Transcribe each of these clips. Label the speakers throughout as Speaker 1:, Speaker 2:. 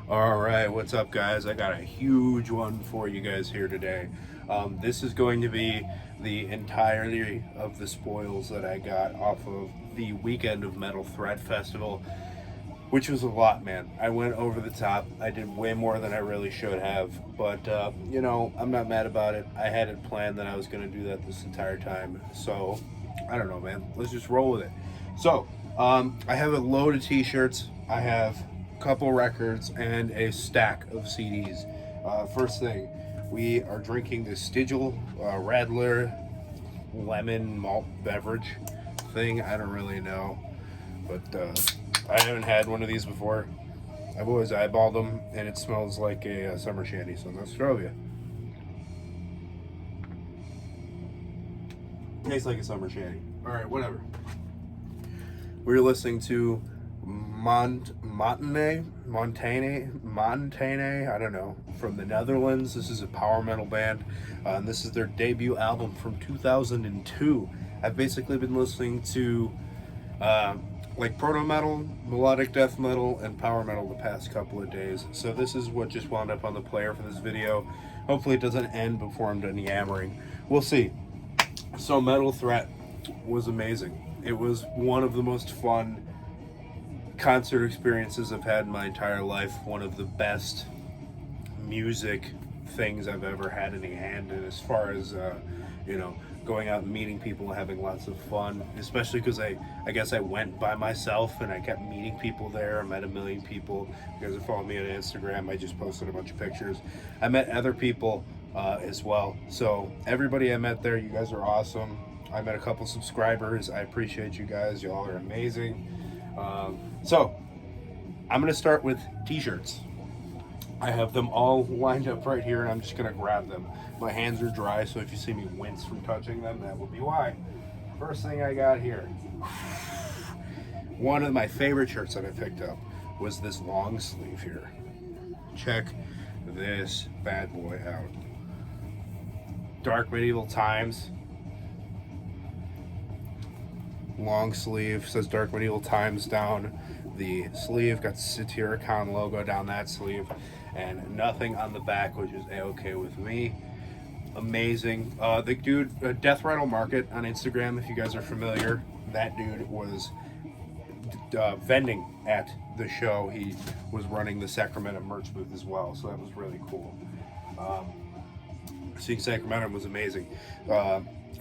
Speaker 1: All right, what's up, guys? I got a huge one for you guys here today. This is going to be the entirety of the spoils that I got off of the weekend of Metal Threat Festival, which was a lot, man. I went over the top. I did way more than I really should have, but I'm not mad about it. I had it planned that I was going to do that this entire time, so I don't know, man. Let's just roll with it. So, I have a load of T-shirts. I have a couple records and a stack of CDs. First thing, we are drinking the Stigel Radler lemon malt beverage thing. I don't really know, but I haven't had one of these before. I've always eyeballed them, and it smells like a summer shandy, so in Australia. Tastes like a summer shandy. All right, whatever. We were listening to Montaigne, I don't know, from the Netherlands. This is a power metal band, and this is their debut album from 2002. I've basically been listening to like proto metal, melodic death metal, and power metal the past couple of days. So this is what just wound up on the player for this video. Hopefully it doesn't end before I'm done yammering. We'll see. So Metal Threat was amazing. It was one of the most fun concert experiences I've had in my entire life. One of the best music things I've ever had any hand in, as far as going out and meeting people and having lots of fun, especially because I guess I went by myself and I kept meeting people there. I met a million people. You guys are following me on Instagram. I just posted a bunch of pictures. I met other people as well. So everybody I met there, you guys are awesome. I met a couple subscribers. I appreciate you guys. Y'all are amazing. So I'm gonna start with t-shirts. I have them all lined up right here, and I'm just gonna grab them. My hands are dry, so if you see me wince from touching them, that will be why. First thing I got here, one of my favorite shirts that I picked up was this long sleeve here. Check this bad boy out. Dark Medieval Times. Long sleeve, says Dark Medieval Times down the sleeve, got the Satyricon logo down that sleeve, and nothing on the back, which is a-okay with me. Amazing. The dude, Death Rattle Market on Instagram, if you guys are familiar, that dude was vending at the show. He was running the Sacramento merch booth as well, so that was really cool. Seeing Sacramento was amazing.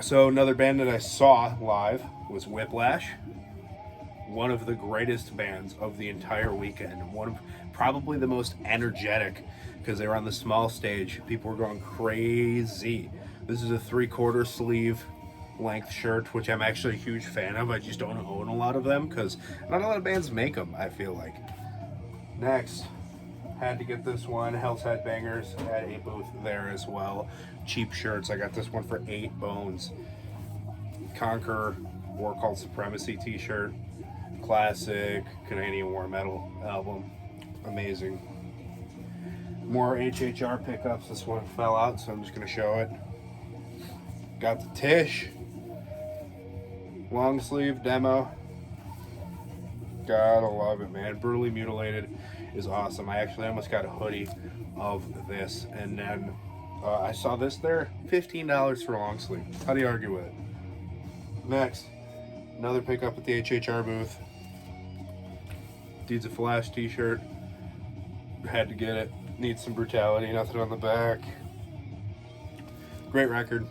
Speaker 1: So another band that I saw live was Whiplash. One of the greatest bands of the entire weekend. One of probably the most energetic, because they were on the small stage. People were going crazy. This is a 3/4 sleeve length shirt, which I'm actually a huge fan of. I just don't own a lot of them because not a lot of bands make them, I feel like. Next, had to get this one. Hell's Headbangers had a booth there as well. Cheap shirts. I got this one for 8 bones. Conquer War Called Supremacy t-shirt. Classic Canadian War Metal album. Amazing. More HHR pickups. This one fell out, so I'm just going to show it. Got the Tish. Long sleeve demo. Gotta love it, man. Brutally Mutilated is awesome. I actually almost got a hoodie of this, and then I saw this there, $15 for a long sleeve. How do you argue with it? Next, another pickup at the HHR booth. Deeds of Flash t-shirt. Had to get it. Needs some brutality. Nothing on the back. Great record.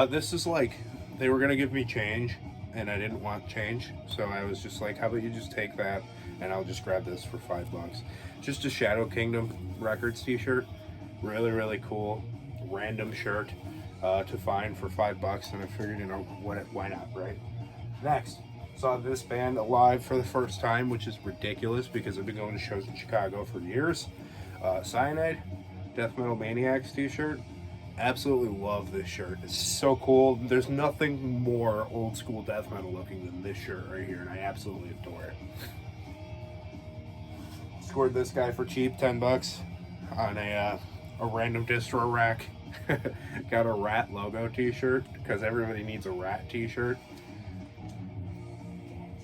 Speaker 1: This is like, they were going to give me change, and I didn't want change, so I was just like, how about you just take that, and I'll just grab this for $5. Just a Shadow Kingdom Records t-shirt. Really, really cool. Random shirt to find for $5, and I figured, why not, right? Next, saw this band live for the first time, which is ridiculous because I've been going to shows in Chicago for years. Cyanide, Death Metal Maniacs t-shirt. Absolutely love this shirt. It's so cool. There's nothing more old school death metal looking than this shirt right here, and I absolutely adore it. Scored this guy for cheap, $10 on a random distro rack. Got a rat logo t-shirt because everybody needs a rat t-shirt.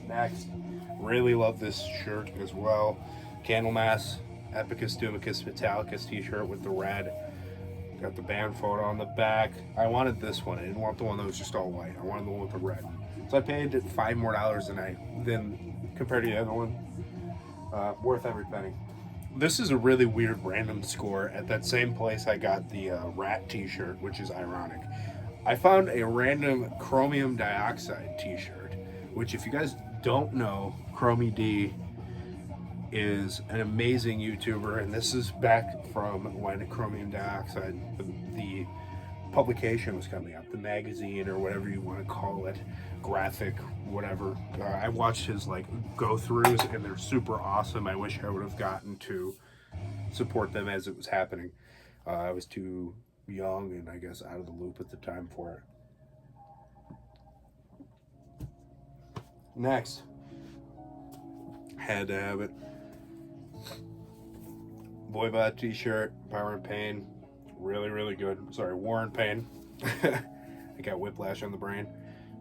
Speaker 1: Next, Really love this shirt as well. Candlemas Epicus Dumicus Metallicus t-shirt with the red. Got the band photo on the back. I wanted this one. I didn't want the one that was just all white. I wanted the one with the red. So I paid $5 more than compared to the other one. Worth every penny. This is a really weird random score. At that same place I got the rat t-shirt, which is ironic. I found a random chromium dioxide t-shirt, which if you guys don't know, Chromie D is an amazing YouTuber, and this is back from when chromium dioxide, the publication was coming out, the magazine or whatever you want to call it, graphic, whatever. I watched his like go-throughs, and they're super awesome. I wish I would have gotten to support them as it was happening. I was too young and I guess out of the loop at the time for it. Next, had to have it. Voivod t-shirt, Power and Pain, really, really good. Sorry, War and Pain. I got whiplash on the brain.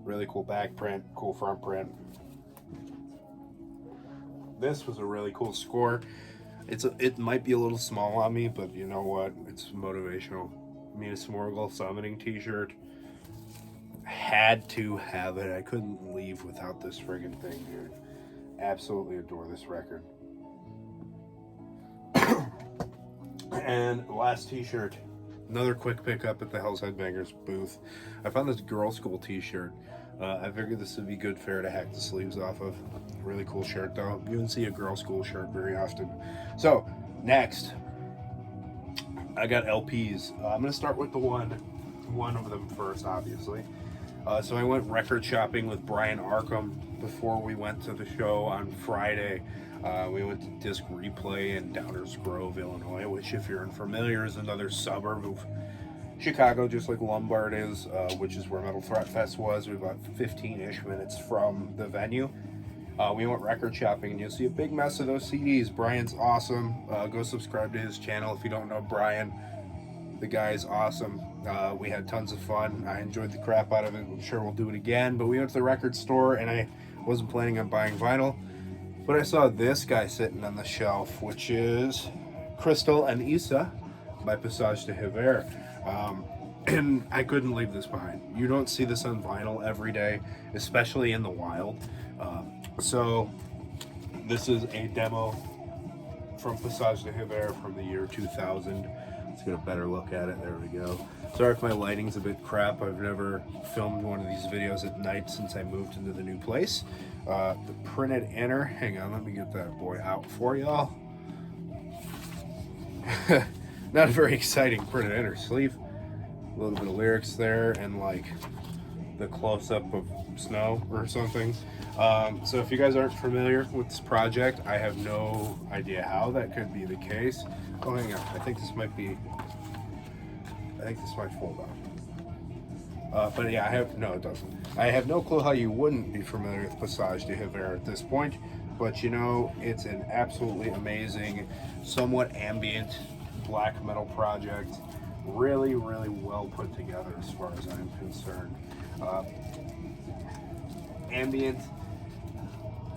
Speaker 1: Really cool back print, cool front print. This was a really cool score. It might be a little small on me, but you know what? It's motivational. Mina Smorgel summoning t-shirt. Had to have it. I couldn't leave without this friggin' thing, dude. Absolutely adore this record. And last t-shirt, another quick pickup at the Hell's Headbangers booth. I found this Girl School t-shirt. I figured this would be good fare to hack the sleeves off of. Really cool shirt though. You don't see a Girl School shirt very often. So next, I got LPs. I'm gonna start with the one of them first, obviously. So I went record shopping with Brian Arkham before we went to the show on Friday. We went to Disc Replay in Downers Grove, Illinois, which, if you're unfamiliar, is another suburb of Chicago, just like Lombard is, which is where Metal Threat Fest was. We're about 15-ish minutes from the venue. We went record shopping, and you'll see a big mess of those CDs. Brian's awesome. Go subscribe to his channel if you don't know Brian. The guy's awesome. We had tons of fun. I enjoyed the crap out of it. I'm sure we'll do it again. But we went to the record store, and I wasn't planning on buying vinyl. But I saw this guy sitting on the shelf, which is Crystal and Issa by Passage de Hiver. And I couldn't leave this behind. You don't see this on vinyl every day, especially in the wild. So this is a demo from Passage de Hiver from the year 2000. Let's get a better look at it. There we go. Sorry if my lighting's a bit crap. I've never filmed one of these videos at night since I moved into the new place. The printed inner. Hang on, let me get that boy out for y'all. Not a very exciting printed inner sleeve. A little bit of lyrics there and like the close-up of snow or something. So if you guys aren't familiar with this project, I have no idea how that could be the case. Oh, hang on. I think this might fold off. But yeah, it doesn't. I have no clue how you wouldn't be familiar with Passage de Hiver at this point, but you know, it's an absolutely amazing, somewhat ambient black metal project. Really, really well put together as far as I'm concerned. Ambient,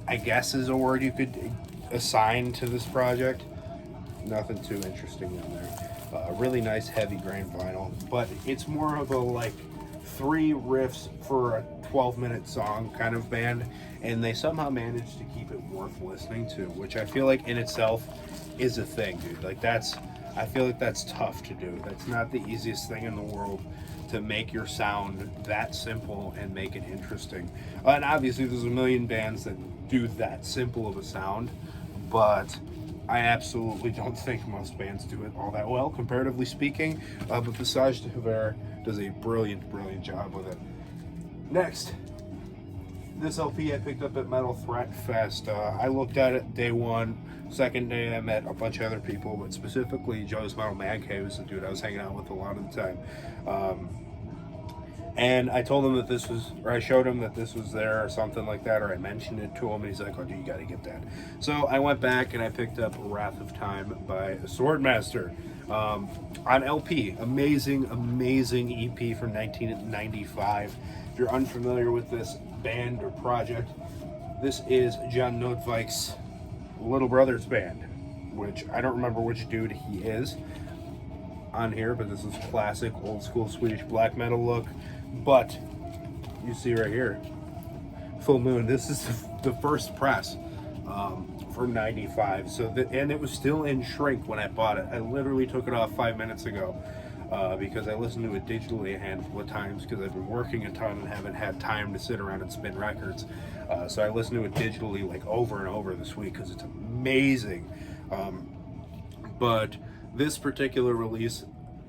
Speaker 1: I guess, is a word you could assign to this project. Nothing too interesting in there. Really nice heavy grain vinyl, but it's more of a like 3 riffs for a 12-minute song kind of band, and they somehow managed to keep it worth listening to, which I feel like in itself is a thing, dude. Like I feel like that's tough to do. That's not the easiest thing in the world, to make your sound that simple and make it interesting. And obviously there's a million bands that do that simple of a sound, but I absolutely don't think most bands do it all that well, comparatively speaking. But Passage de Hiver does a brilliant, brilliant job with it. Next, this LP I picked up at Metal Threat Fest. I looked at it day one. Second day I met a bunch of other people, but specifically Joe's Metal Man Cave was the dude I was hanging out with a lot of the time. And I told him that this was, or I showed him that this was there or something like that, or I mentioned it to him, and he's like, oh, dude, you gotta get that. So I went back and I picked up Wrath of Time by Swordmaster on LP. Amazing, amazing EP from 1995. If you're unfamiliar with this band or project, This is John Nordvik's little brother's band, which I don't remember which dude he is on here, but this is classic old school Swedish black metal look. But you see right here, Full Moon. This is the first press from '95. So and it was still in shrink when I bought it. I literally took it off 5 minutes ago because I listened to it digitally a handful of times because I've been working a ton and haven't had time to sit around and spin records. So I listened to it digitally like over and over this week because it's amazing. But this particular release,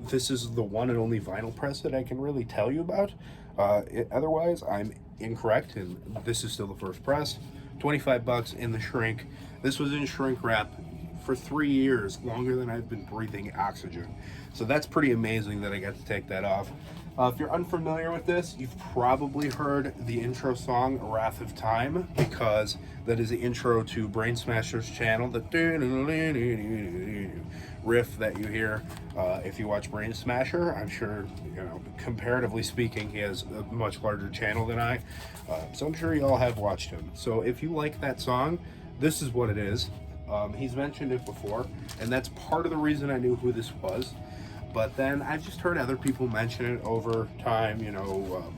Speaker 1: this is the one and only vinyl press that I can really tell you about. Otherwise, I'm incorrect, and this is still the first press. $25 in the shrink. This was in shrink wrap for 3 years, longer than I've been breathing oxygen. So that's pretty amazing that I got to take that off. If you're unfamiliar with this, you've probably heard the intro song Wrath of Time, because that is the intro to Brain Smasher's channel, the riff that you hear. If you watch Brain Smasher, I'm sure, you know, comparatively speaking, he has a much larger channel than I. So I'm sure you all have watched him. So if you like that song, this is what it is. He's mentioned it before, and that's part of the reason I knew who this was. But then I've just heard other people mention it over time, you know,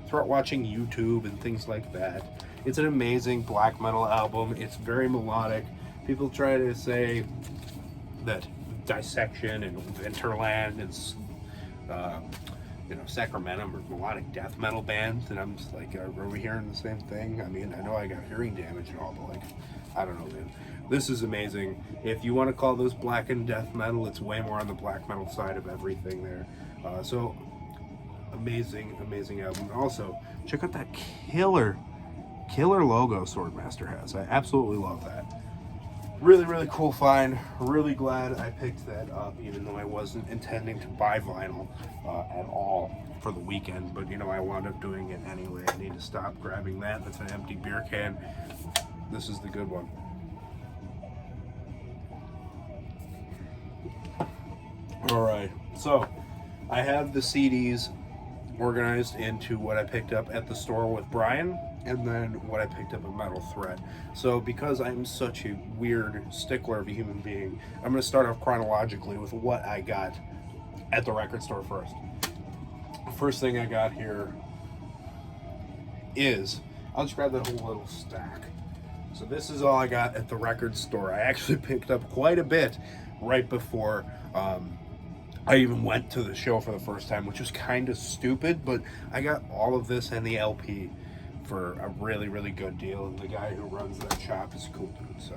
Speaker 1: throughout watching YouTube and things like that. It's an amazing black metal album. It's very melodic. People try to say that Dissection and Winterland and you know, Sacramentum are melodic death metal bands, and I'm just like, are we hearing the same thing? I mean, I know I got hearing damage and all, but like, I don't know, man. This is amazing. If you want to call those black and death metal, it's way more on the black metal side of everything there. So amazing, amazing album. And also, check out that killer logo Swordmaster has. I absolutely love that. Really, really cool find. Really glad I picked that up, even though I wasn't intending to buy vinyl at all for the weekend. But, you know, I wound up doing it anyway. I need to stop grabbing that. That's an empty beer can. This is the good one. All right, so I have the CDs organized into what I picked up at the store with Brian, and then what I picked up at Metal Threat. So because I'm such a weird stickler of a human being, I'm going to start off chronologically with what I got at the record store first. First thing I got here is, I'll just grab that whole little stack. So this is all I got at the record store. I actually picked up quite a bit right before I even went to the show for the first time, which was kind of stupid, but I got all of this and the LP for a really, really good deal, and the guy who runs that shop is a cool dude. So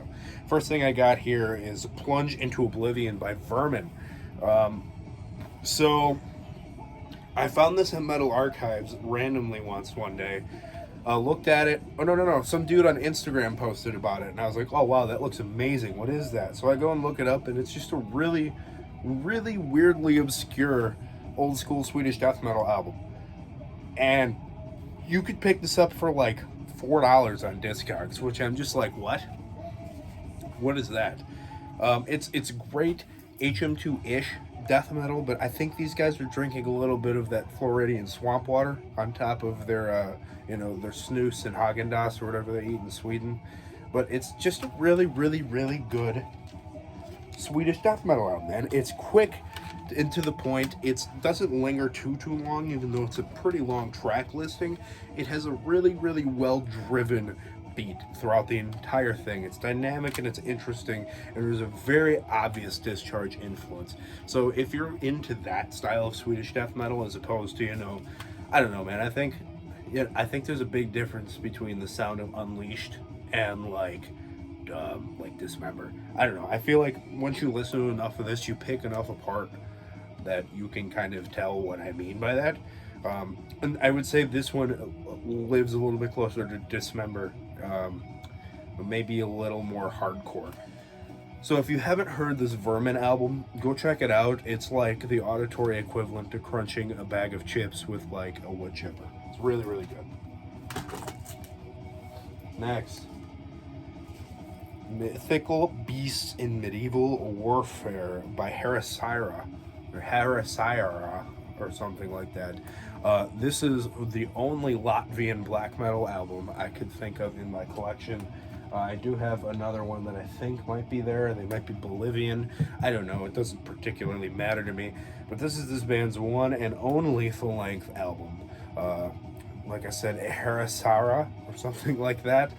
Speaker 1: first thing I got here is Plunge into Oblivion by Vermin. So I found this in Metal Archives randomly one day. Looked at it. Oh, no. Some dude on Instagram posted about it, and I was like, oh, wow, that looks amazing. What is that? So I go and look it up, and it's just a really weirdly obscure old school Swedish death metal album. And you could pick this up for like $4 on Discogs, which I'm just like, what? What is that? It's great HM2-ish death metal, but I think these guys are drinking a little bit of that Floridian swamp water on top of their you know, their snus and Häagen-Dazs or whatever they eat in Sweden. But it's just a really good Swedish death metal album, man. It's quick and to the point. It doesn't linger too long, even though it's a pretty long track listing. It has a really well driven beat throughout the entire thing. It's dynamic and it's interesting, and there's a very obvious Discharge influence. So if you're into that style of Swedish death metal, as opposed to, you know, I don't know, man, I think there's a big difference between the sound of Unleashed and like Dismember. I don't know. I feel like once you listen to enough of this, you pick enough apart that you can kind of tell what I mean by that. And I would say this one lives a little bit closer to Dismember, but maybe a little more hardcore. So if you haven't heard this Vermin album, go check it out. It's like the auditory equivalent to crunching a bag of chips with like a wood chipper. It's really good. Next, Mythical Beasts in Medieval Warfare by Harasira. or something like that. This is the only Latvian black metal album I could think of in my collection. I do have another one that I think might be there. They might be Bolivian. I don't know. It doesn't particularly matter to me. But this is this band's one and only full-length album. Like I said, Harasara or something like that.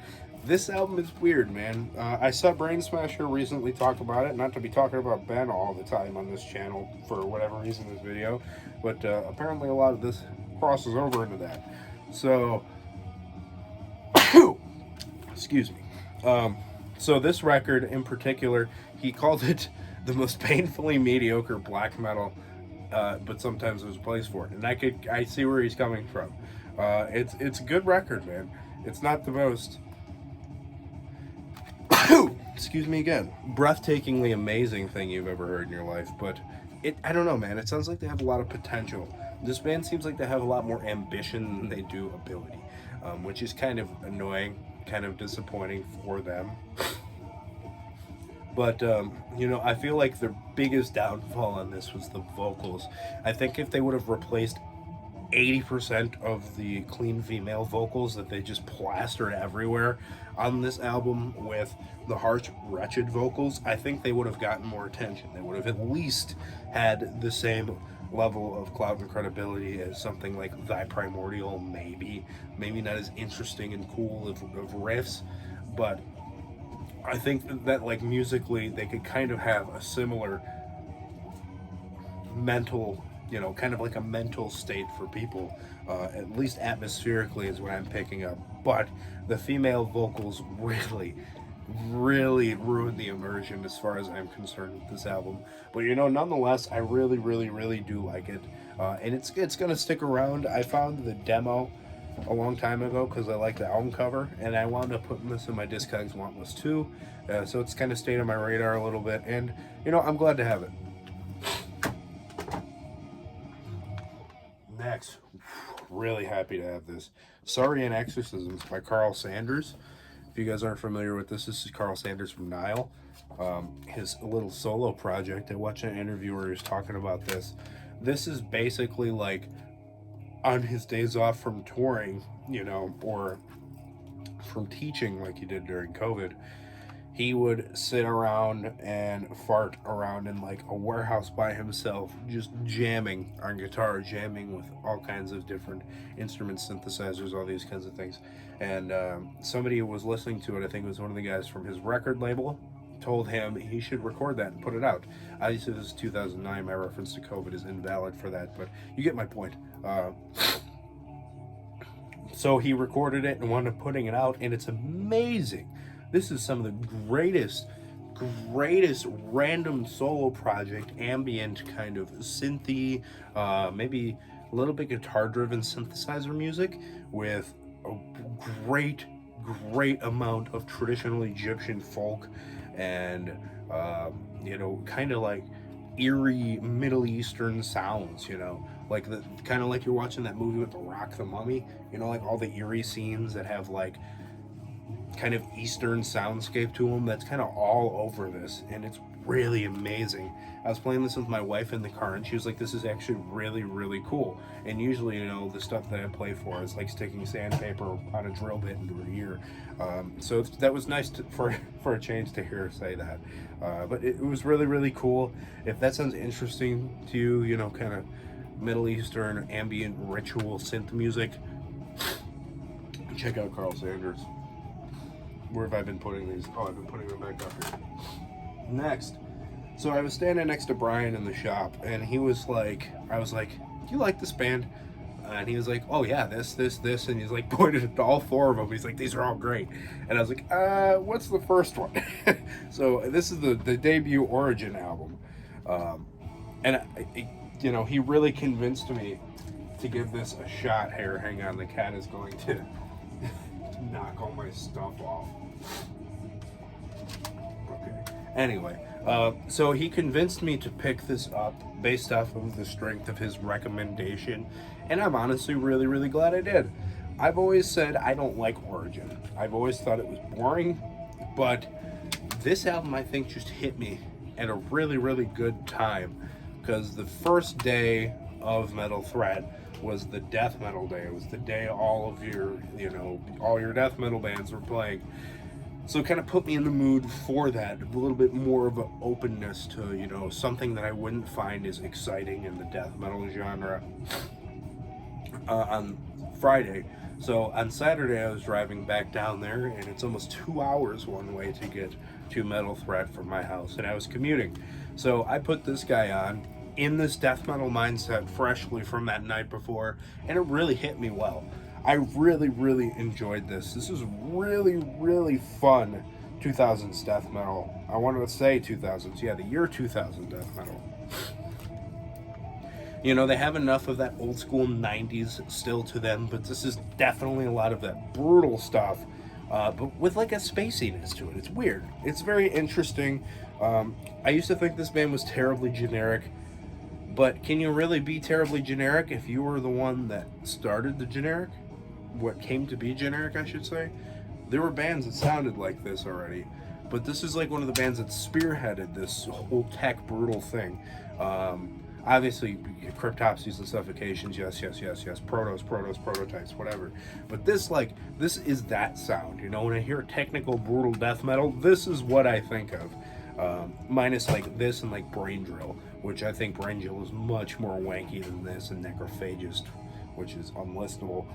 Speaker 1: This album is weird, man. I saw Brain Smasher recently talk about it. Not to be talking about Ben all the time on this channel for whatever reason this video, but apparently a lot of this crosses over into that. So, excuse me. So this record in particular, he called it the most painfully mediocre black metal, but sometimes there's a place for it, and I see where he's coming from. It's a good record, man. It's not the most, excuse me again, breathtakingly amazing thing you've ever heard in your life, but I don't know, man. It sounds like they have a lot of potential. This band seems like they have a lot more ambition than they do ability, which is kind of annoying, kind of disappointing for them. But, I feel like their biggest downfall on this was the vocals. I think if they would have replaced 80% of the clean female vocals that they just plastered everywhere on this album with the harsh, wretched vocals, I think they would have gotten more attention. They would have at least had the same level of clout and credibility as something like Thy Primordial, maybe not as interesting and cool of riffs, but I think that like musically they could kind of have a similar mental, kind of like a mental state for people, at least atmospherically is what I'm picking up. But the female vocals really ruined the immersion as far as I'm concerned with this album. But nonetheless, I really do like it, and it's gonna stick around. I found the demo a long time ago because I like the album cover, and I wound up putting this in my Discogs want list too, so it's kind of stayed on my radar a little bit, and I'm glad to have it. Next, really happy to have this, Saurian Exorcisms by Carl Sanders. If you guys aren't familiar with this is Carl Sanders from Nile, his little solo project. I watched an interview where he was talking about this. This is basically like on his days off from touring, or from teaching like he did during COVID, he would sit around and fart around in like a warehouse by himself, just jamming on guitar, jamming with all kinds of different instruments, synthesizers, all these kinds of things. And somebody who was listening to it, I think it was one of the guys from his record label, told him he should record that and put it out. Obviously this is 2009, my reference to COVID is invalid for that, but you get my point. So he recorded it and wound up putting it out, and it's amazing. This is some of the greatest random solo project, ambient kind of synthy, maybe a little bit guitar-driven synthesizer music with a great amount of traditional Egyptian folk and, kind of like eerie Middle Eastern sounds, like the kind of like you're watching that movie with The Rock, The Mummy, like all the eerie scenes that have like kind of Eastern soundscape to them. That's kind of all over this, and it's really amazing. I was playing this with my wife in the car, and she was like, this is actually really cool. And usually, the stuff that I play for is like sticking sandpaper on a drill bit into her ear. So that was nice for a change to hear her say that. But it was really cool. If that sounds interesting to you, kind of Middle Eastern ambient ritual synth music, check out Carl Sanders. Where have I been putting these? Oh, I've been putting them back up here. Next, so I was standing next to Brian in the shop, and he was like, I was like, do you like this band? And he was like, oh yeah, this, and he's like pointed at all four of them. He's like, these are all great. And I was like, what's the first one? So this is the debut Origin album, and he really convinced me to give this a shot. Here, hang on, the cat is going to knock all my stuff off. Okay. Anyway, so he convinced me to pick this up based off of the strength of his recommendation, and I'm honestly really glad I did. I've always said I don't like Origin. I've always thought it was boring, but this album I think just hit me at a really good time, because the first day of Metal Threat was the death metal day. It was the day all of your, all your death metal bands were playing. So it kind of put me in the mood for that, a little bit more of an openness to, something that I wouldn't find as exciting in the death metal genre on Friday. So on Saturday, I was driving back down there, and it's almost 2 hours one way to get to Metal Threat from my house, and I was commuting. So I put this guy on in this death metal mindset freshly from that night before, and it really hit me well. I really, really enjoyed this. This is really, really fun 2000s death metal. I wanted to say 2000s. Yeah, the year 2000 death metal. They have enough of that old school 90s still to them, but this is definitely a lot of that brutal stuff, but with like a spaciness to it. It's weird. It's very interesting. I used to think this band was terribly generic, but can you really be terribly generic if you were the one that started the generic? What came to be generic, I should say. There were bands that sounded like this already, but this is like one of the bands that spearheaded this whole tech brutal thing. Obviously, cryptopsies and suffocations, yes, prototypes, whatever. But this is that sound. When I hear technical, brutal death metal, this is what I think of. Minus like this and like Brain Drill, which I think Brain Drill is much more wanky than this, and Necrophagist, which is unlistenable.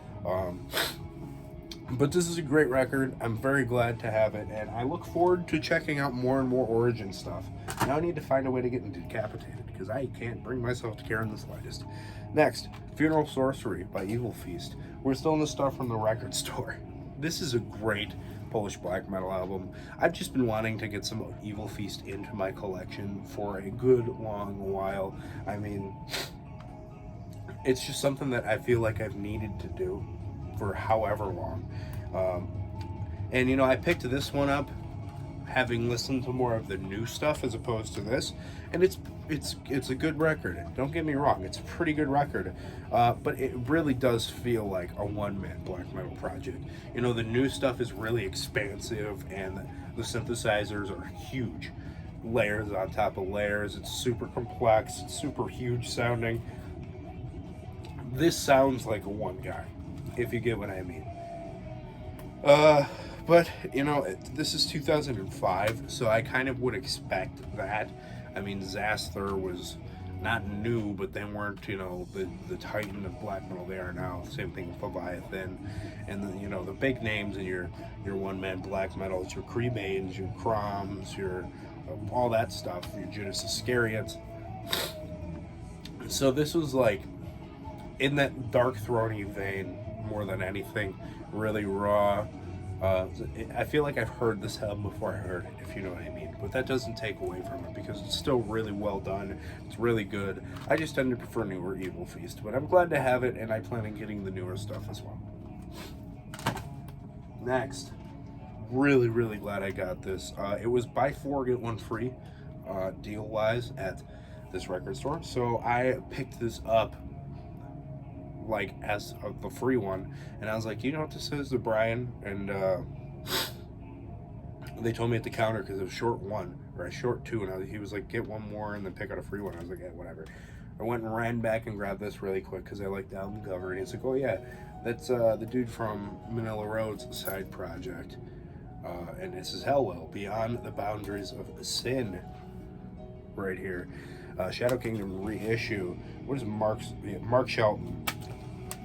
Speaker 1: But this is a great record. I'm very glad to have it, and I look forward to checking out more and more Origin stuff. Now I need to find a way to get Decapitated, because I can't bring myself to care in the slightest. Next, Funeral Sorcery by Evil Feast. We're still in the stuff from the record store. This is a great Polish black metal album. I've just been wanting to get some Evil Feast into my collection for a good long while. I mean, it's just something that I feel like I've needed to do for however long. And I picked this one up having listened to more of the new stuff as opposed to this, and it's a good record. Don't get me wrong, it's a pretty good record, but it really does feel like a one-man black metal project. The new stuff is really expansive, and the synthesizers are huge, layers on top of layers. It's super complex, it's super huge sounding. This sounds like a one guy, if you get what I mean. But this is 2005, so I kind of would expect that. I mean, Xasthur was not new, but they weren't, the titan of black metal they are now. Same thing with Leviathan, and the big names in your one-man black metal. It's your Crebanes, your Croms, your all that stuff. Your Judas Iscariots. So this was like in that dark throaty vein more than anything, really raw. I feel like I've heard this album before I heard it, if you know what I mean. But that doesn't take away from it, because it's still really well done. It's really good. I just tend to prefer newer Evil Feast, but I'm glad to have it, and I plan on getting the newer stuff as well. Next, really, really glad I got this. It was buy 4 get 1 free, deal-wise, at this record store. So I picked this up like as the free one, and I was like, what this is, the Brian, and they told me at the counter, because it was short 1 or a short 2, and he was like, get 1 more and then pick out a free one. I was like, yeah, whatever. I went and ran back and grabbed this really quick because I liked the album cover, and he's like, oh yeah, that's the dude from Manila Road's side project, and this is Hellwell, Beyond the Boundaries of Sin, right here. Shadow Kingdom reissue. What is Mark Shelton?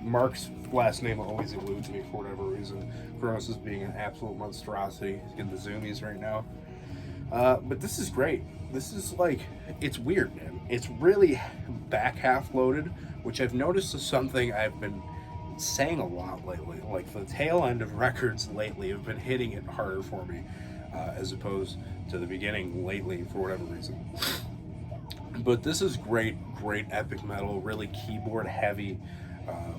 Speaker 1: Mark's last name always eludes me for whatever reason. Kronos is being an absolute monstrosity. He's getting the zoomies right now. But this is great. This is like, it's weird, man. It's really back half loaded, which I've noticed is something I've been saying a lot lately. Like the tail end of records lately have been hitting it harder for me, as opposed to the beginning lately for whatever reason. But this is great epic metal, really keyboard heavy.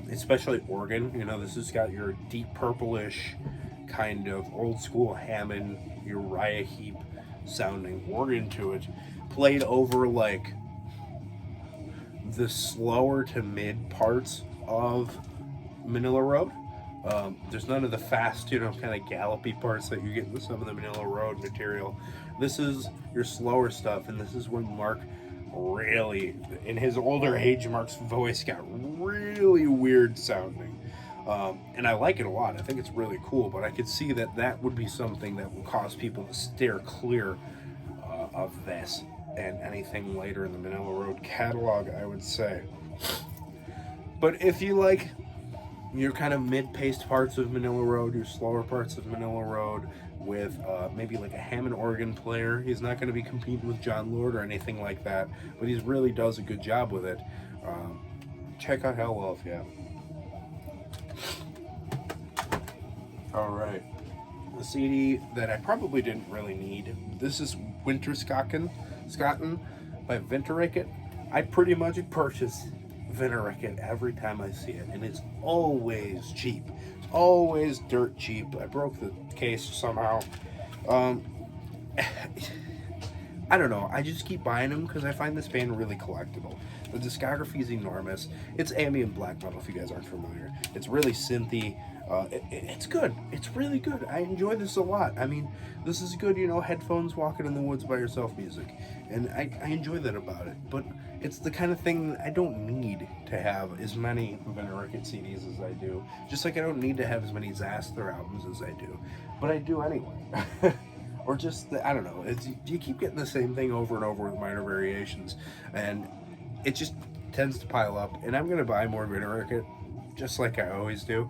Speaker 1: Especially organ, this has got your deep purplish kind of old school Hammond Uriah Heep sounding organ to it, played over like the slower to mid parts of Manila Road. There's none of the fast, kind of gallopy parts that you get with some of the Manila Road material. This is your slower stuff, and this is when Mark really, in his older age, Mark's voice got really weird sounding. And I like it a lot. I think it's really cool, but I could see that that would be something that would cause people to steer clear of this and anything later in the Manila Road catalog, I would say. But if you like your kind of mid-paced parts of Manila Road, your slower parts of Manila Road, with maybe like a Hammond organ player, he's not going to be competing with John Lord or anything like that, but he really does a good job with it. Check out Hell Wolf, yeah. All right, the CD that I probably didn't really need. This is Winter Skotten by Vintericket. I pretty much purchase Vintericket every time I see it, and it's always cheap. It's always dirt cheap. I broke the case somehow. I don't know. I just keep buying them because I find this band really collectible. The discography is enormous. It's ambient black metal, if you guys aren't familiar. It's really synthy. It's good. It's really good. I enjoy this a lot. I mean, this is good, headphones, walking in the woods by yourself music. And I enjoy that about it. But it's the kind of thing that I don't need to have as many Vintericket CDs as I do. Just like I don't need to have as many Zaster albums as I do. But I do anyway. Or just, I don't know. You keep getting the same thing over and over with minor variations. And it just tends to pile up. And I'm going to buy more Vintericket, just like I always do.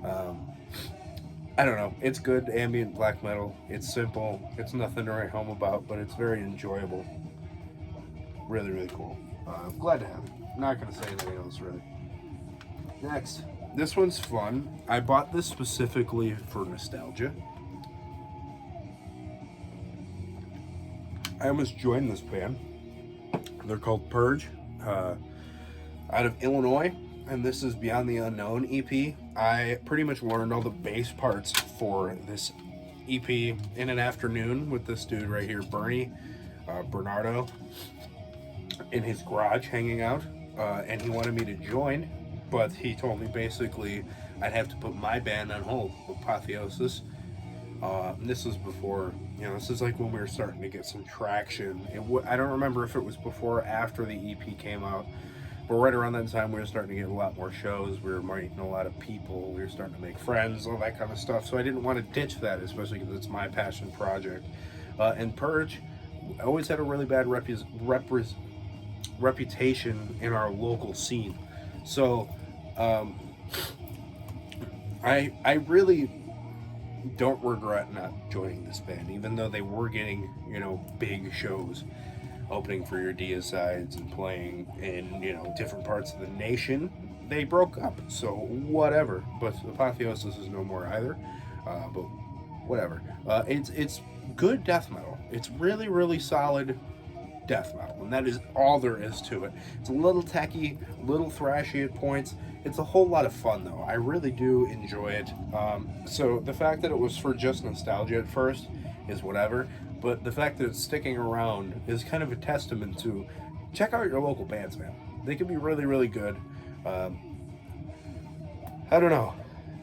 Speaker 1: I don't know. It's good ambient black metal. It's simple. It's nothing to write home about, but it's very enjoyable. Really, really cool. I'm glad to have it. I'm not going to say anything else, really. Next. This one's fun. I bought this specifically for nostalgia. I almost joined this band. They're called Purge, out of Illinois, and this is Beyond the Unknown EP. I pretty much learned all the bass parts for this EP in an afternoon with this dude right here, Bernardo, in his garage hanging out, and he wanted me to join, but he told me basically I'd have to put my band on hold, Apotheosis. This was before, this is like when we were starting to get some traction. I don't remember if it was before or after the EP came out, but right around that time we were starting to get a lot more shows. We were meeting a lot of people. We were starting to make friends, all that kind of stuff. So I didn't want to ditch that, especially because it's my passion project. And Purge always had a really bad reputation in our local scene. So I really don't regret not joining this band, even though they were getting, big shows, opening for your Deicides and playing in, different parts of the nation. They broke up, so whatever. But Apotheosis is no more either. But whatever. It's good death metal. It's really, really solid death metal, and that is all there is to it. It's a little techy, a little thrashy at points. It's a whole lot of fun, though. I really do enjoy it. So the fact that it was for just nostalgia at first is whatever, but the fact that it's sticking around is kind of a testament to check out your local bands, man. They can be really, really good. I don't know.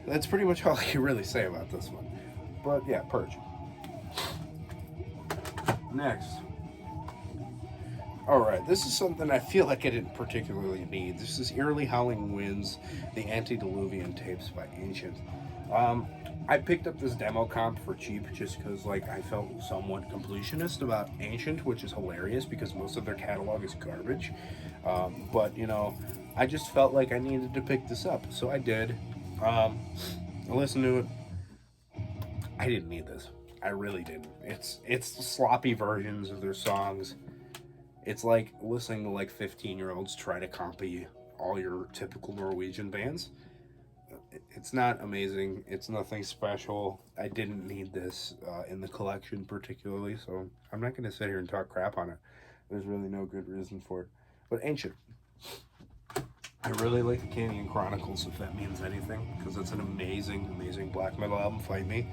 Speaker 1: That's pretty much all I can really say about this one. But yeah, Purge. Next. Alright, this is something I feel like I didn't particularly need. This is Eerily Howling Winds, the Antediluvian tapes by Ancient. I picked up this demo comp for cheap just because I felt somewhat completionist about Ancient, which is hilarious because most of their catalog is garbage. But, I just felt like I needed to pick this up, so I did. I listened to it. I didn't need this. I really didn't. It's sloppy versions of their songs. It's like listening to 15-year-olds try to copy all your typical Norwegian bands. It's not amazing. It's nothing special. I didn't need this in the collection particularly, so I'm not going to sit here and talk crap on it. There's really no good reason for it. But Ancient. I really like the Canyon Chronicles, if that means anything, because it's an amazing, amazing black metal album, fight me.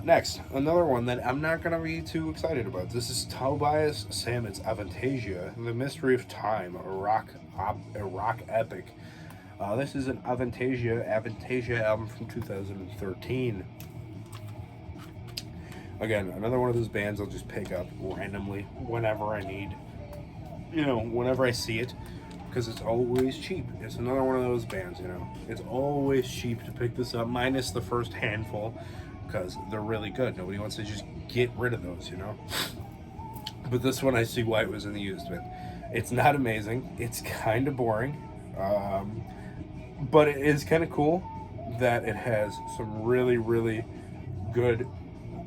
Speaker 1: Next, another one that I'm not going to be too excited about. This is Tobias Sammet's Avantasia, The Mystery of Time, a rock epic. This is an Avantasia album from 2013. Again, another one of those bands I'll just pick up randomly whenever I need you know, whenever I see it, because it's always cheap. It's another one of those bands, you know. It's always cheap to pick this up, minus the first handful, because they're really good. Nobody wants to just get rid of those, you know. But this one, I see why it was in the used bin. It's not amazing. It's kind of boring, but it is kind of cool that it has some really, really good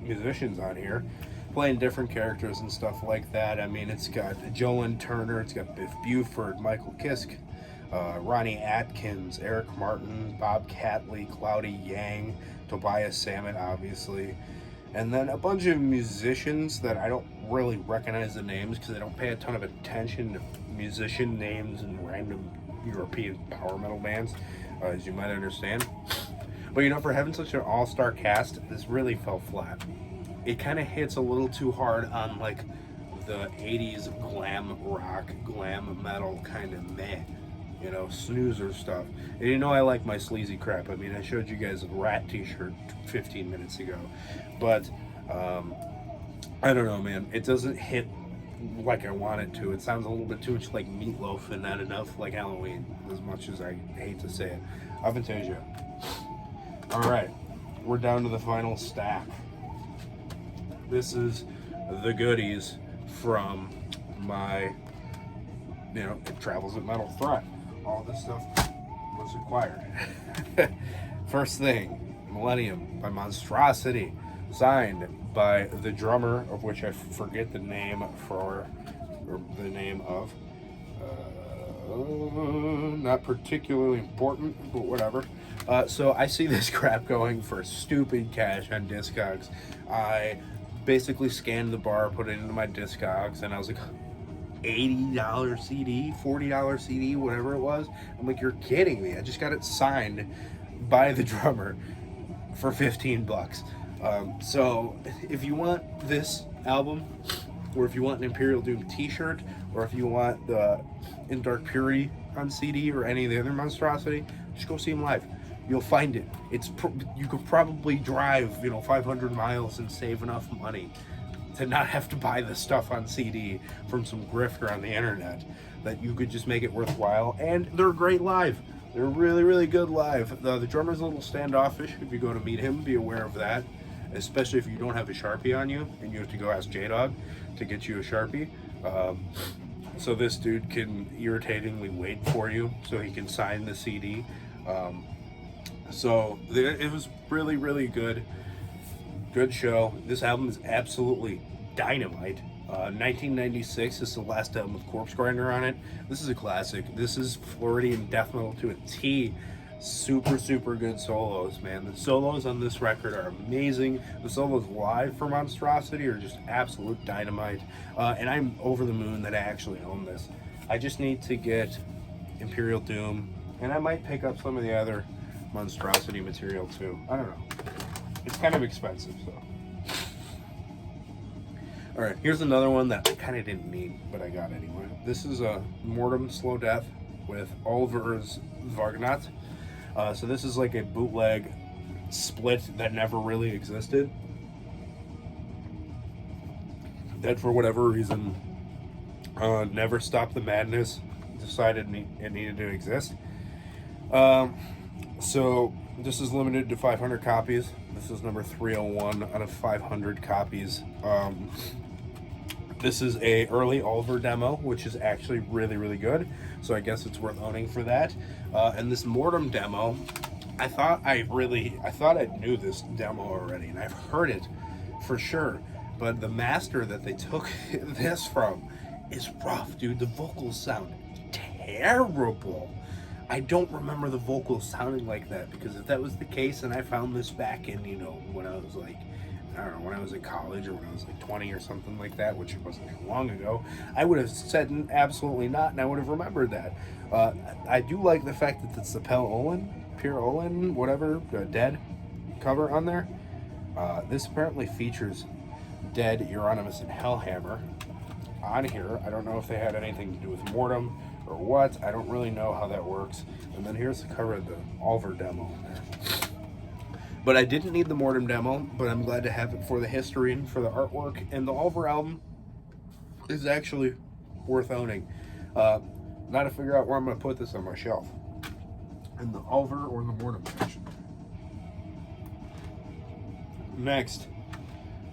Speaker 1: musicians on here playing different characters and stuff like that. I mean, it's got Jolyn Turner, it's got Biff Buford, Michael Kiske, Ronnie Atkins, Eric Martin, Bob Catley, Cloudy Yang, Tobias Sammet, obviously. And then a bunch of musicians that I don't really recognize the names because I don't pay a ton of attention to musician names and random European power metal bands, as you might understand. But you know, for having such an all-star cast, this really fell flat. It kind of hits a little too hard on like the 80s glam rock, glam metal kind of meh, you know, snoozer stuff. And you know I like my sleazy crap. I mean, I showed you guys a Rat t-shirt 15 minutes ago. But, I don't know, man. It doesn't hit like I want it to. It sounds a little bit too much like Meatloaf and not enough like Halloween, as much as I hate to say it. Avantasia. Alright, we're down to the final stack. This is the goodies from my, you know, It Travels at Metal Threat. All this stuff was acquired. First thing, Millennium by Monstrosity, signed by the drummer, of which I forget the name for, or the name of. Not particularly important, but whatever. So I see this crap going for stupid cash on Discogs. I basically scanned the bar, put it into my Discogs, and I was like, $80 CD, $40 CD, whatever it was. I'm like, you're kidding me. I just got it signed by the drummer for 15 bucks. So if you want this album, or if you want an Imperial Doom t-shirt, or if you want the In Dark Purity on CD or any of the other Monstrosity, just go see them live. You'll find it. You could probably drive, you know, 500 miles and save enough money to not have to buy the stuff on CD from some grifter on the internet, that you could just make it worthwhile. And they're great live. They're really, really good live. The drummer's a little standoffish. If you go to meet him, be aware of that. Especially if you don't have a Sharpie on you and you have to go ask J-Dog to get you a Sharpie. So this dude can irritatingly wait for you so he can sign the CD. So it was really, really good. Good show. This album is absolutely dynamite. 1996 is the last album with Corpse Grinder on it. This is a classic. This is Floridian death metal to a T. Super, super good solos, man. The solos on this record are amazing. The solos live for Monstrosity are just absolute dynamite. And I'm over the moon that I actually own this. I just need to get Imperial Doom, and I might pick up some of the other Monstrosity material too. I don't know. It's kind of expensive, so. Alright, here's another one that I kind of didn't need, but I got anyway. This is a Mortem Slow Death with Oliver's Vargnat. So this is like a bootleg split that never really existed. That for whatever reason, Never Stop the Madness decided it needed to exist. So this is limited to 500 copies. This is number 301 out of 500 copies. This is a early Oliver demo, which is actually really, really good. So I guess it's worth owning for that. And this Mortem demo, I thought I knew this demo already, and I've heard it for sure. But the master that they took this from is rough, dude. The vocals sound terrible. I don't remember the vocals sounding like that, because if that was the case, and I found this back in, you know, when I was like, I don't know, when I was in college or when I was like 20 or something like that, which wasn't too long ago, I would have said absolutely not, and I would have remembered that. I do like the fact that it's the Pierre Olin, whatever, Dead cover on there. This apparently features Dead, Euronymous, and Hellhammer on here. I don't know if they had anything to do with Mortem or what. I don't really know how that works. And then here's the cover of the Oliver demo in there. But I didn't need the Mortem demo, but I'm glad to have it for the history and for the artwork. And the Oliver album is actually worth owning. Now to figure out where I'm going to put this on my shelf. In the Oliver or in the Mortem section. Next,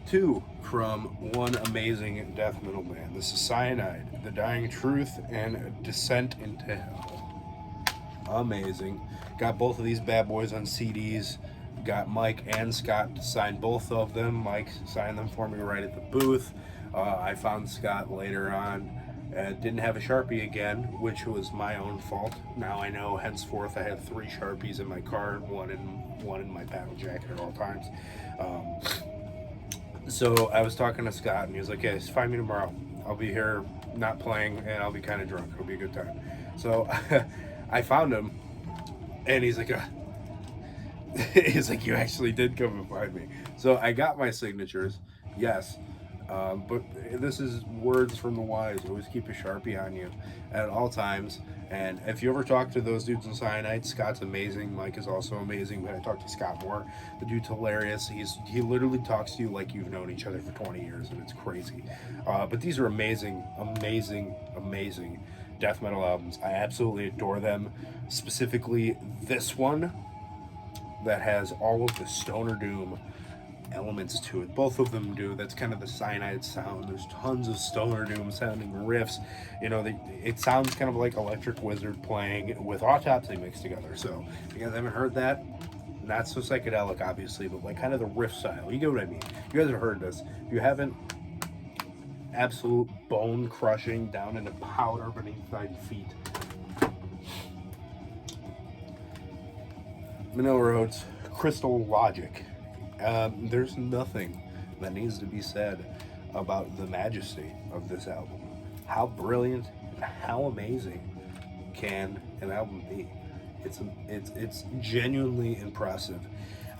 Speaker 1: two from one amazing death metal band. This is Cyanide, The Dying Truth, and Descent into Hell. Amazing. Got both of these bad boys on CDs. Got Mike and Scott to sign both of them. Mike signed them for me right at the booth. I found Scott later on. Didn't have a Sharpie again, which was my own fault. Now I know, henceforth, I have 3 Sharpies in my car, one in my paddle jacket at all times. So I was talking to Scott, and he was like, "Hey, find me tomorrow. I'll be here, not playing, and I'll be kind of drunk. It'll be a good time." So I found him, and he's like, he's like, "You actually did come and find me." So I got my signatures, yes. But this is words from the wise. Always keep a Sharpie on you at all times. And if you ever talk to those dudes in Cyanide, Scott's amazing. Mike is also amazing. But I talked to Scott more. The dude's hilarious. He literally talks to you like you've known each other for 20 years, and it's crazy. But these are amazing, amazing, amazing death metal albums. I absolutely adore them. Specifically, this one that has all of the stoner doom elements to it. Both of them do. That's kind of the Cyanide sound. There's tons of stoner doom sounding riffs. You know, it sounds kind of like Electric Wizard playing with Autopsy mixed together. So if you guys haven't heard that, not so psychedelic obviously, but like kind of the riff style. You get what I mean. You guys have heard this. If you haven't, absolute bone crushing down into powder beneath thy feet. Manila Road's Crystal Logic. There's nothing that needs to be said about the majesty of this album. How brilliant and how amazing can an album be? It's genuinely impressive.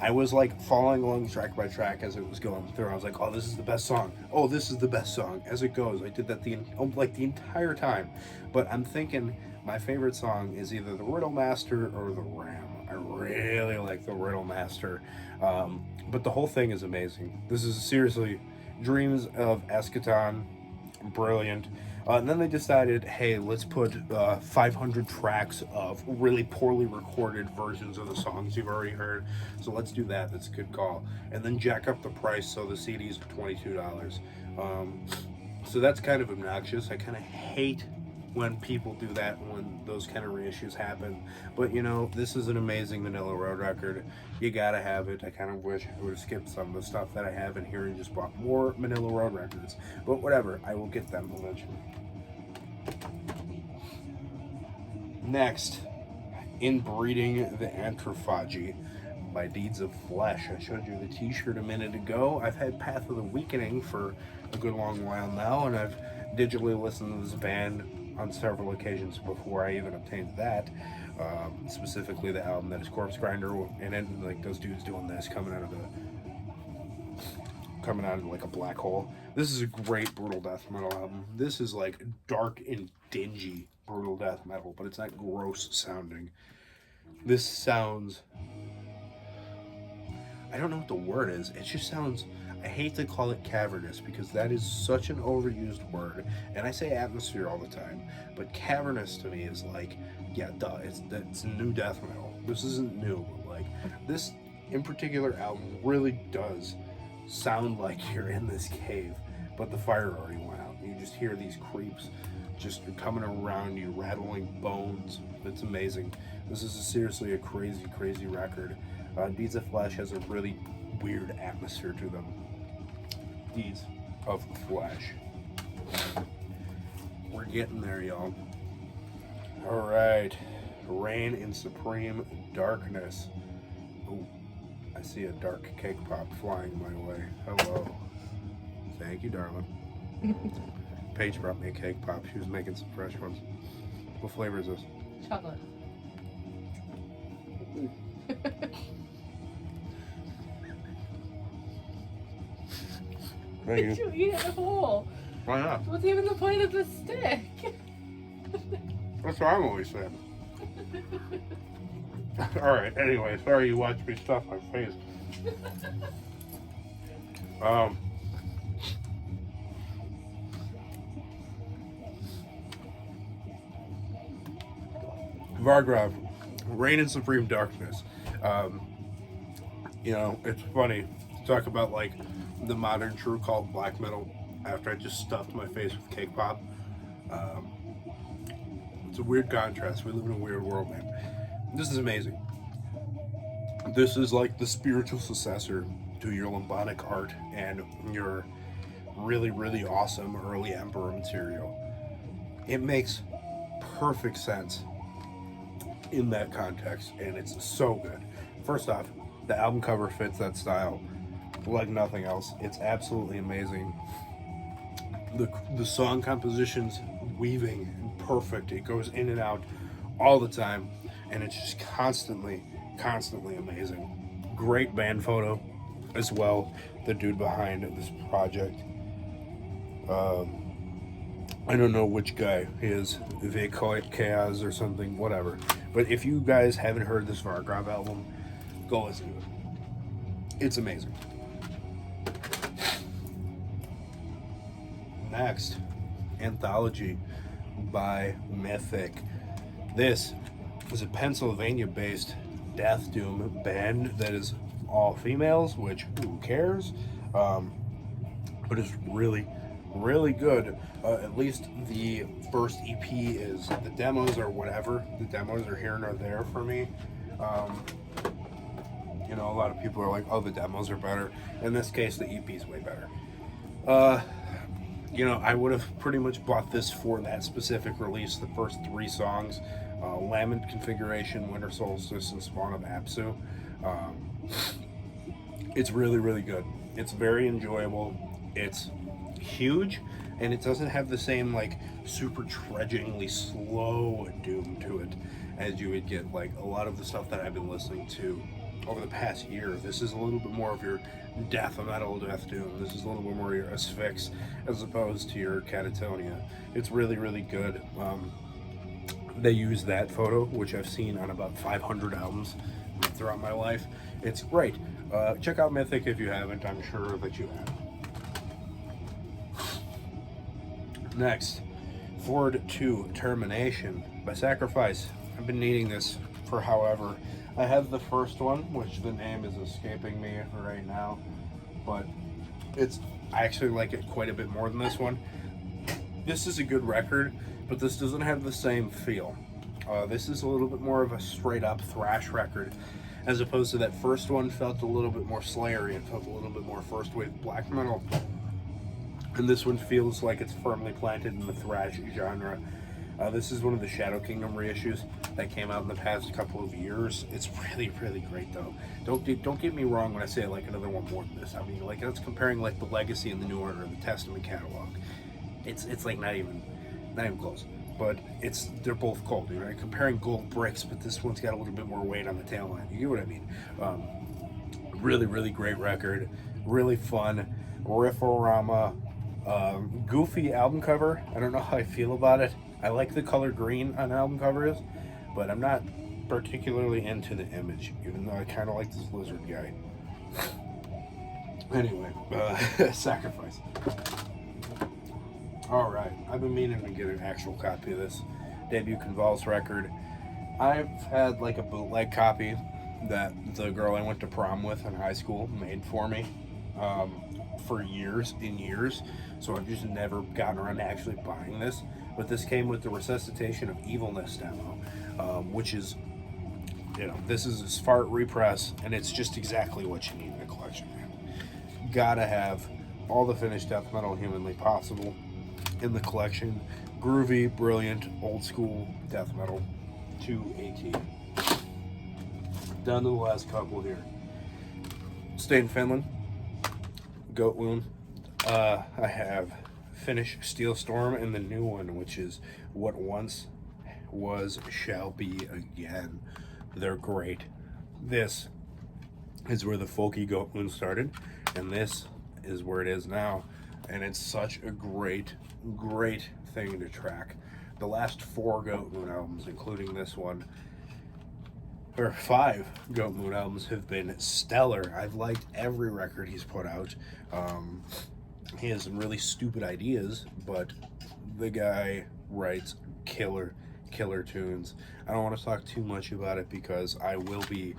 Speaker 1: I was like following along track by track as it was going through. I was like, "Oh, this is the best song. Oh, this is the best song." As it goes, I did that the entire time. But I'm thinking my favorite song is either the Riddle Master or the Ram. I really like the Riddle Master. But the whole thing is amazing. This is seriously Dreams of Eschaton, brilliant. And then they decided, hey, let's put 500 tracks of really poorly recorded versions of the songs you've already heard. So let's do that. That's a good call. And then jack up the price so the CDs are $22. So that's kind of obnoxious. I kind of hate when people do that, when those kind of reissues happen. But you know, this is an amazing Manila Road record. You gotta have it. I kind of wish I would have skipped some of the stuff that I have in here and just bought more Manila Road records. But whatever, I will get them eventually. Next, Inbreeding the Anthrophagy by Deeds of Flesh. I showed you the t-shirt a minute ago. I've had Path of the Weakening for a good long while now, and I've digitally listened to this band on several occasions before I even obtained that. Specifically the album that is Corpse Grinder, and then like those dudes doing this coming out of like a black hole. This is a great brutal death metal album. This is like dark and dingy brutal death metal, but it's not gross sounding. This sounds, I don't know what the word is. It just sounds, I hate to call it cavernous because that is such an overused word, and I say atmosphere all the time, but cavernous to me is like, yeah, duh, it's new death metal. This isn't new, but like this in particular album really does sound like you're in this cave, but the fire already went out. You just hear these creeps just coming around you, rattling bones. It's amazing. This is seriously a crazy, crazy record. Deeds of Flesh has a really weird atmosphere to them. Deeds of Flesh. We're getting there, y'all. Alright. Reign in Supreme Darkness. Ooh, I see a dark cake pop flying my way. Hello. Thank you, darling. Paige brought me a cake pop. She was making some fresh ones. What flavor is this?
Speaker 2: Chocolate.
Speaker 1: Thank
Speaker 2: Did you eat it whole?
Speaker 1: Why not?
Speaker 2: What's even the point of the stick?
Speaker 1: That's what I'm always saying. Alright, anyway, sorry you watched me stuff my face. Vargrov, Reign in Supreme Darkness. You know, it's funny to talk about like the modern true cult black metal after I just stuffed my face with cake pop. Um, it's a weird contrast. We live in a weird world, man. This is amazing. This is like the spiritual successor to your Lambonic art and your really, really awesome early Emperor material. It makes perfect sense in that context, and it's so good. First off, the album cover fits that style like nothing else. It's absolutely amazing. The song composition's weaving and perfect. It goes in and out all the time, and it's just constantly amazing. Great band photo as well. The dude behind this project. I don't know which guy he is, Chaos or something, whatever. But if you guys haven't heard this Vargrov album, go listen to it. It's amazing. Next, Anthology by Mythic. This is a Pennsylvania-based death doom band that is all females, which who cares? But it's really good. At least the first EP is. The demos are whatever. The demos are here nor there for me. You know, a lot of people are like, oh, the demos are better. In this case, the EP is way better. You know, I would have pretty much bought this for that specific release. The first 3 songs, Lament Configuration, Winter Solstice, and Spawn of Apsu. It's really good. It's very enjoyable. It's huge, and it doesn't have the same like super trudgingly slow doom to it as you would get like a lot of the stuff that I've been listening to over the past year. This is a little bit more of your death metal, death doom. This is a little bit more your asphyx as opposed to your catatonia. It's really good. They use that photo, which I've seen on about 500 albums throughout my life. It's great. Check out Mythic if you haven't. I'm sure that you have. Next, Forward to Termination by Sacrifice. I've been needing this for however. I have the first one, which the name is escaping me right now, but I actually like it quite a bit more than this one. This is a good record, but this doesn't have the same feel. This is a little bit more of a straight up thrash record, as opposed to that first one felt a little bit more slayery and felt a little bit more first wave black metal. And this one feels like it's firmly planted in the thrash genre. This is one of the Shadow Kingdom reissues that came out in the past couple of years. It's really great though. Don't get me wrong when I say I like another one more than this. I mean, like that's comparing like the Legacy and the New Order and the Testament catalog. It's like not even close. But they're both cold. You're right? Comparing gold bricks, but this one's got a little bit more weight on the tail line. You get what I mean? Really great record. Really fun. Rifforama. Goofy album cover. I don't know how I feel about it. I like the color green on album covers, but I'm not particularly into the image, even though I kind of like this lizard guy. Anyway, Sacrifice. Alright, I've been meaning to get an actual copy of this debut Convulse record. I've had like a bootleg copy that the girl I went to prom with in high school made for me. For years and years, so I've just never gotten around to actually buying this. But this came with the Resuscitation of Evilness demo, which is, you know, this is a Sfart repress, and it's just exactly what you need in a collection, man. Gotta have all the finished death metal humanly possible in the collection. Groovy, brilliant, old school death metal to a T. Down to the last couple here. Stay in Finland. Goat Wound. I have Finnish Steel Storm and the new one, which is What Once Was Shall Be Again. They're great. This is where the folky Goat Wound started, and this is where it is now. And it's such a great thing to track. The last 4 Goat Moon albums, including this one, or 5 Goat Moon albums, have been stellar. I've liked every record he's put out. He has some really stupid ideas, but the guy writes killer killer tunes. I don't want to talk too much about it because I will be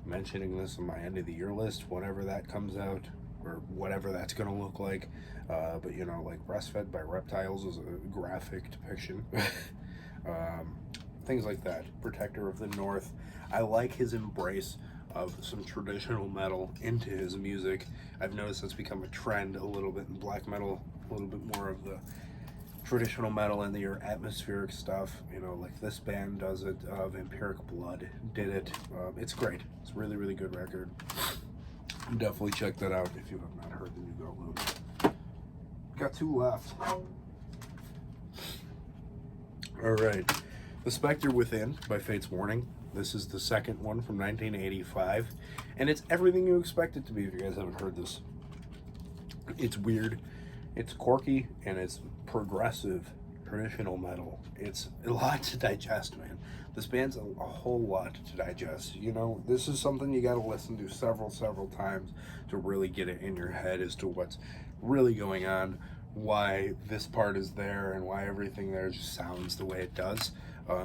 Speaker 1: mentioning this on my end of the year list whenever that comes out, or whatever that's going to look like. But you know, like Breastfed by Reptiles is a graphic depiction. Things like that. Protector of the North. I like his embrace of some traditional metal into his music. I've noticed that's become a trend a little bit in black metal, a little bit more of the traditional metal and your atmospheric stuff. You know, like this band does it. Vampiric Blood did it. It's great. It's a really, really good record. Definitely check that out if you have not heard the new Go Loop. Got 2 left. All right. The Spectre Within by Fate's Warning. This is the second one from 1985, and it's everything you expect it to be if you guys haven't heard this. It's weird, it's quirky, and it's progressive traditional metal. It's a lot to digest, man. This band's a whole lot to digest. You know, this is something you got to listen to several times to really get it in your head as to what's really going on, why this part is there, and why everything there just sounds the way it does.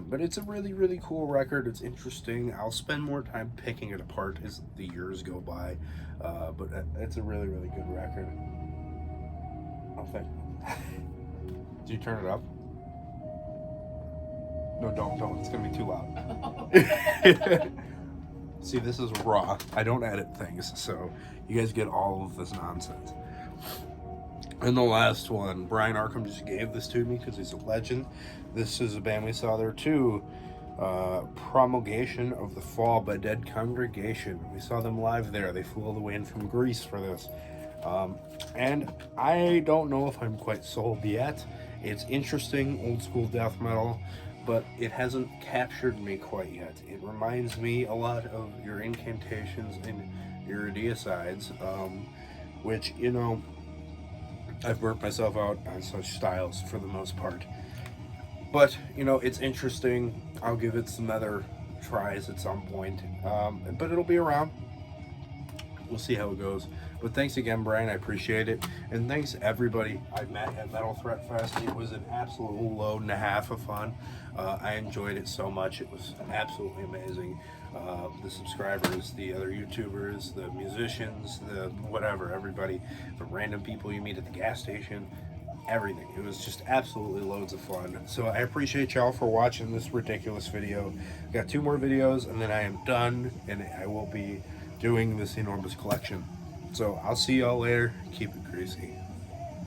Speaker 1: But it's a really, really cool record. It's interesting. I'll spend more time picking it apart as the years go by. But it's a really, really good record. Oh, thank you. Did you turn it up? No, don't. It's going to be too loud. See, this is raw. I don't edit things, so you guys get all of this nonsense. And the last one, Brian Arkham just gave this to me because he's a legend. This is a band we saw there too. Promulgation of the Fall by Dead Congregation. We saw them live there. They flew all the way in from Greece for this. And I don't know if I'm quite sold yet. It's interesting, old school death metal, but it hasn't captured me quite yet. It reminds me a lot of your Incantations and your Deicides, which, you know, I've burnt myself out on such styles for the most part. But, you know, it's interesting. I'll give it some other tries at some point. But it'll be around. We'll see how it goes. But thanks again, Brian. I appreciate it. And thanks everybody I met at Metal Threat Fest. It was an absolute load and a half of fun. I enjoyed it so much. It was absolutely amazing. The subscribers, the other YouTubers, the musicians, the whatever, everybody, the random people you meet at the gas station, everything. It was just absolutely loads of fun. So I appreciate y'all for watching this ridiculous video. Got 2 more videos and then I am done, and I will be doing this enormous collection. So I'll see y'all later. Keep it greasy.